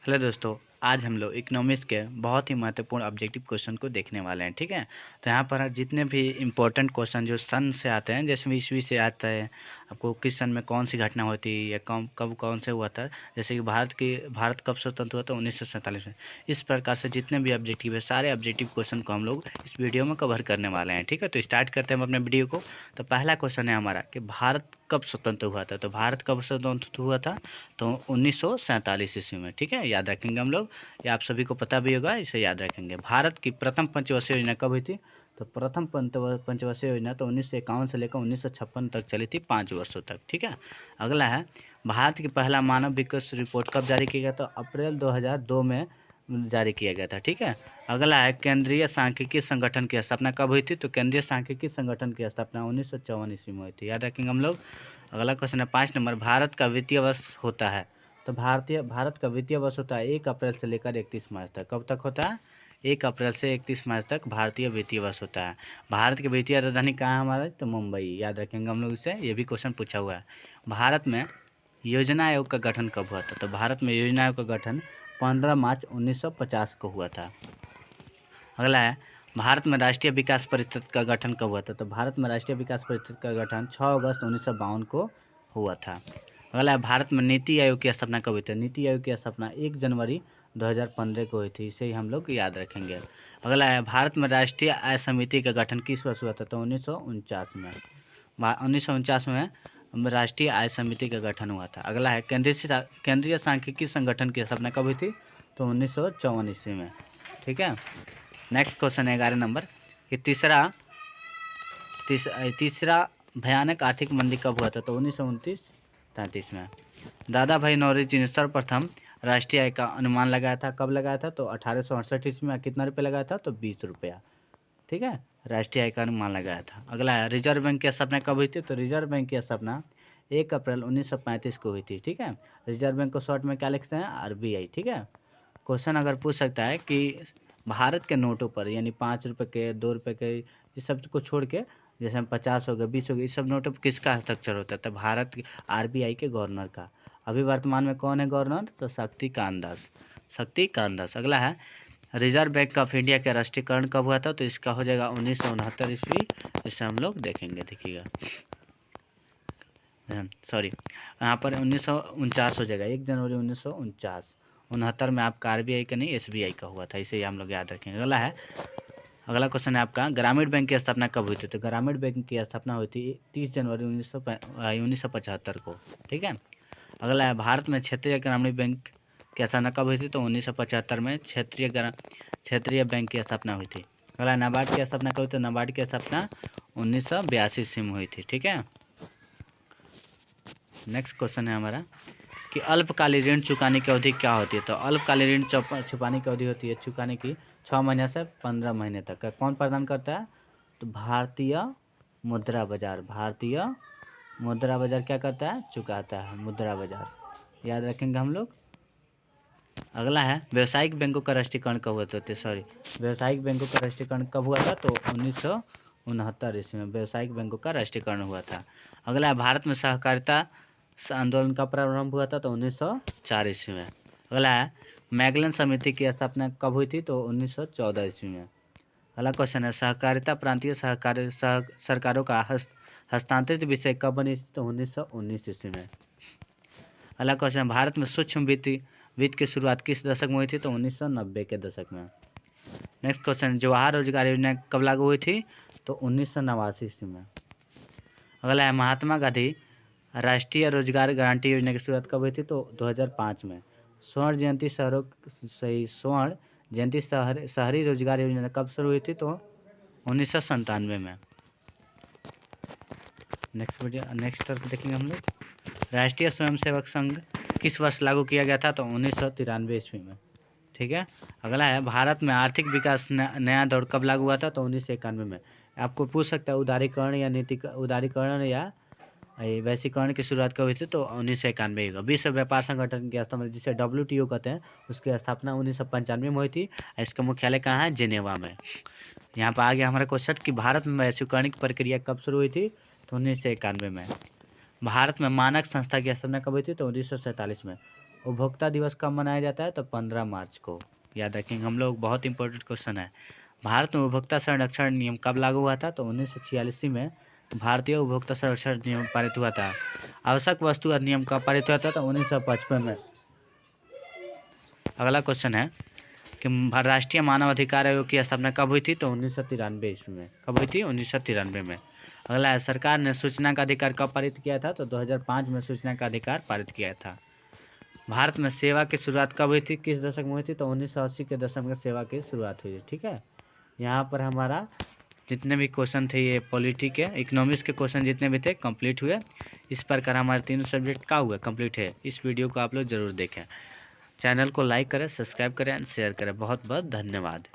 Hello दोस्तों, आज हम लोग इकोनॉमिक्स के बहुत ही महत्वपूर्ण ऑब्जेक्टिव क्वेश्चन को देखने वाले हैं। ठीक है, तो यहाँ पर जितने भी इम्पोर्टेंट क्वेश्चन जो सन से आते हैं, जैसे ईस्वी से आता है, आपको किस सन में कौन सी घटना होती है या कब कौन से हुआ था। जैसे कि भारत कब स्वतंत्र हुआ था, 1947 में। इस प्रकार से जितने भी ऑब्जेक्टिव है, सारे ऑब्जेक्टिव क्वेश्चन को हम लोग इस वीडियो में कवर करने वाले हैं। ठीक है, तो स्टार्ट करते हैं हम अपने वीडियो को। तो पहला क्वेश्चन है हमारा कि भारत कब स्वतंत्र हुआ था। तो भारत कब स्वतंत्र हुआ था, तो 1947 ईस्वी में। ठीक है, याद रखेंगे हम लोग, ये आप सभी को पता भी होगा, इसे याद रखेंगे। भारत की प्रथम पंचवर्षीय योजना कब हुई थी, तो प्रथम पंचवर्षीय योजना तो 1951 से लेकर 1956 तक चली थी, 5 वर्षों तक। ठीक है, अगला है भारत की पहला मानव विकास रिपोर्ट कब जारी किया गया, तो अप्रैल 2002 में जारी किया गया था। ठीक है, अगला है केंद्रीय सांख्यिकी संगठन की स्थापना कब हुई थी, तो केंद्रीय सांख्यिकी संगठन की स्थापना 1954 ईस्वी में हुई थी, याद रखेंगे हम लोग। अगला क्वेश्चन है 5 नंबर, भारत का वित्तीय वर्ष होता है। तो भारत का वित्तीय वर्ष होता है 1 अप्रैल से लेकर 31 मार्च तक। कब तक होता है, 1 अप्रैल से 31 मार्च तक भारतीय वित्तीय वर्ष होता है। भारत की वित्तीय राजधानी कहाँ है हमारा, तो मुंबई, याद रखेंगे हम लोग इसे, ये भी क्वेश्चन पूछा हुआ है। भारत में योजना आयोग का गठन कब हुआ था, तो भारत में योजना आयोग का गठन 15 मार्च 1950 को हुआ था। अगला है भारत में राष्ट्रीय विकास परिषद का गठन कब हुआ था, तो भारत में राष्ट्रीय विकास परिषद का गठन 6 अगस्त 1952 को हुआ था। अगला है भारत में नीति आयोग की स्थापना कब हुई थी, नीति आयोग की स्थापना 1 जनवरी 2015 को हुई थी, इसे ही हम लोग याद रखेंगे। अगला है भारत में राष्ट्रीय आय समिति का गठन किस वर्ष हुआ था, तो 1949 में। 1949 में राष्ट्रीय आय समिति का गठन हुआ था। अगला है केंद्रीय सांख्यिकी संगठन की स्थापना कब हुई थी, तो 1954 ईस्वी में। ठीक है, नेक्स्ट क्वेश्चन है 11 नंबर कि तीसरा भयानक आर्थिक मंदी कब हुआ था, तो 1929-33 में। दादा भाई नौरोजी ने सर्वप्रथम राष्ट्रीय आय का अनुमान लगाया था। कब लगाया था, तो 1868 ईस्वी में। कितना रुपये लगाया था, तो 20 रुपया। ठीक है, राष्ट्रीय आय का अनुमान लगाया था। अगला है रिजर्व बैंक की स्थापना कब हुई थी, तो रिजर्व बैंक की स्थापना 1 अप्रैल 1935 को हुई थी। ठीक है, रिजर्व बैंक को शॉर्ट में क्या लिखते हैं, RBI। ठीक है, क्वेश्चन अगर पूछ सकता है कि भारत के नोटों पर, यानी 5 रुपये के, 2 रुपये के, ये सब को छोड़ के, जैसे हम 50 हो गए, 20 हो गए, इस सब नोटों पर किसका हस्ताक्षर होता है, तो भारत के RBI के गवर्नर का। अभी वर्तमान में कौन है गवर्नर, तो शक्तिकांत दास। अगला है रिजर्व बैंक ऑफ इंडिया का राष्ट्रीयकरण कब हुआ था, तो इसका हो जाएगा 1969 ईस्वी। इसे हम लोग देखेंगे, देखिएगा, सॉरी, यहाँ पर 1949 हो जाएगा, 1 जनवरी 1949। 69 में आपका RBI का नहीं, SBI का हुआ था, इसे हम लोग याद रखेंगे। अगला क्वेश्चन है आपका ग्रामीण बैंक की स्थापना कब हुई थी, तो ग्रामीण बैंक की स्थापना हुई थी 30 जनवरी 1975 को। ठीक है, अगला है भारत में क्षेत्रीय ग्रामीण बैंक की स्थापना कब हुई थी, तो 1975 में क्षेत्रीय बैंक की स्थापना हुई थी। अगला नाबार्ड की स्थापना कब हुई, तो नाबार्ड की स्थापना 1982 ईस्वी में हुई थी। ठीक है, नेक्स्ट क्वेश्चन है हमारा कि अल्पकालीन ऋण चुकाने की अवधि क्या होती है, तो अल्पकालीन ऋण चुकाने की अवधि होती है चुकाने की 6 महीने से 15 महीने तक का। कौन प्रदान करता है, तो भारतीय मुद्रा बाजार क्या करता है, चुकाता है, मुद्रा बाजार, याद रखेंगे हम लोग। अगला है व्यावसायिक बैंकों का राष्ट्रीयकरण कब हुआ था, व्यावसायिक बैंकों का राष्ट्रीयकरण कब हुआ था, तो 1969 ईस्वी में व्यावसायिक बैंकों का राष्ट्रीयकरण हुआ था। अगला है भारत में सहकारिता आंदोलन का प्रारंभ हुआ था, तो 1904 ईस्वी में। अगला है मैगलन समिति की स्थापना कब हुई थी, तो 1914 ईस्वी में। अगला क्वेश्चन है सहकारिता प्रांतीय सरकारों का हस्तांतरित विषय कब बनी, तो 1919 ईस्वी में। अगला क्वेश्चन, भारत में सूक्ष्म वित्त की शुरुआत किस दशक में हुई थी, तो 1990 के दशक में। नेक्स्ट क्वेश्चन, जवाहर रोजगार योजना कब लागू हुई थी, तो 1989 ईस्वी में। अगला है महात्मा गांधी राष्ट्रीय रोजगार गारंटी योजना की शुरुआत कब हुई थी, तो 2005 में। स्वर्ण जयंती शहरी रोजगार योजना कब शुरू हुई थी, तो 1997 में। नेक्स्ट तरफ देखेंगे हम लोग, राष्ट्रीय स्वयंसेवक संघ किस वर्ष लागू किया गया था, तो 1993 ईस्वी में। ठीक है, अगला है भारत में आर्थिक विकास नया दौर कब लागू हुआ था, तो 1991 में। आपको पूछ सकता है उदारीकरण या वैश्वीकरण की शुरुआत कब हुई थी, तो 1991 होगा। विश्व व्यापार संगठन की स्थापना, जिसे WTO कहते हैं, उसकी स्थापना 1995 में हुई थी। इसका मुख्यालय कहाँ है, जेनेवा में। यहाँ पर आ गया हमारा क्वेश्चन कि भारत में वैश्वीकरण की प्रक्रिया कब शुरू हुई थी, तो 1991 में। भारत में मानक संस्था की स्थापना कब हुई थी, तो 1947 में। उपभोक्ता दिवस कब मनाया जाता है? तो 15 मार्च को। याद रखेंगे हम लोग, बहुत इंपॉर्टेंट क्वेश्चन है। भारत में उपभोक्ता संरक्षण नियम कब लागू हुआ था? तो 1946 में भारतीय उपभोक्ता संरक्षण नियम पारित हुआ था। आवश्यक वस्तु अधिनियम कब पारित हुआ था? तो 1955 में। अगला क्वेश्चन है कि राष्ट्रीय मानव अधिकार आयोग की स्थापना कब हुई थी? तो 1993 ईस्वी में। कब हुई थी? 1993 में। अगला है, सरकार ने सूचना का अधिकार कब पारित किया था? तो 2005 में सूचना का अधिकार पारित किया था। भारत में सेवा की शुरुआत कब हुई थी? किस दशक में हुई थी? तो 1980 के दशक में सेवा की शुरुआत हुई थी। ठीक है, यहाँ पर हमारा जितने भी क्वेश्चन थे ये पॉलिटी के, इकोनॉमिक्स के क्वेश्चन जितने भी थे कंप्लीट हुए। इस प्रकार हमारे तीनों सब्जेक्ट का हुआ कंप्लीट है। इस वीडियो को आप लोग ज़रूर देखें। चैनल को लाइक करें, सब्सक्राइब करें एंड शेयर करें। बहुत बहुत धन्यवाद।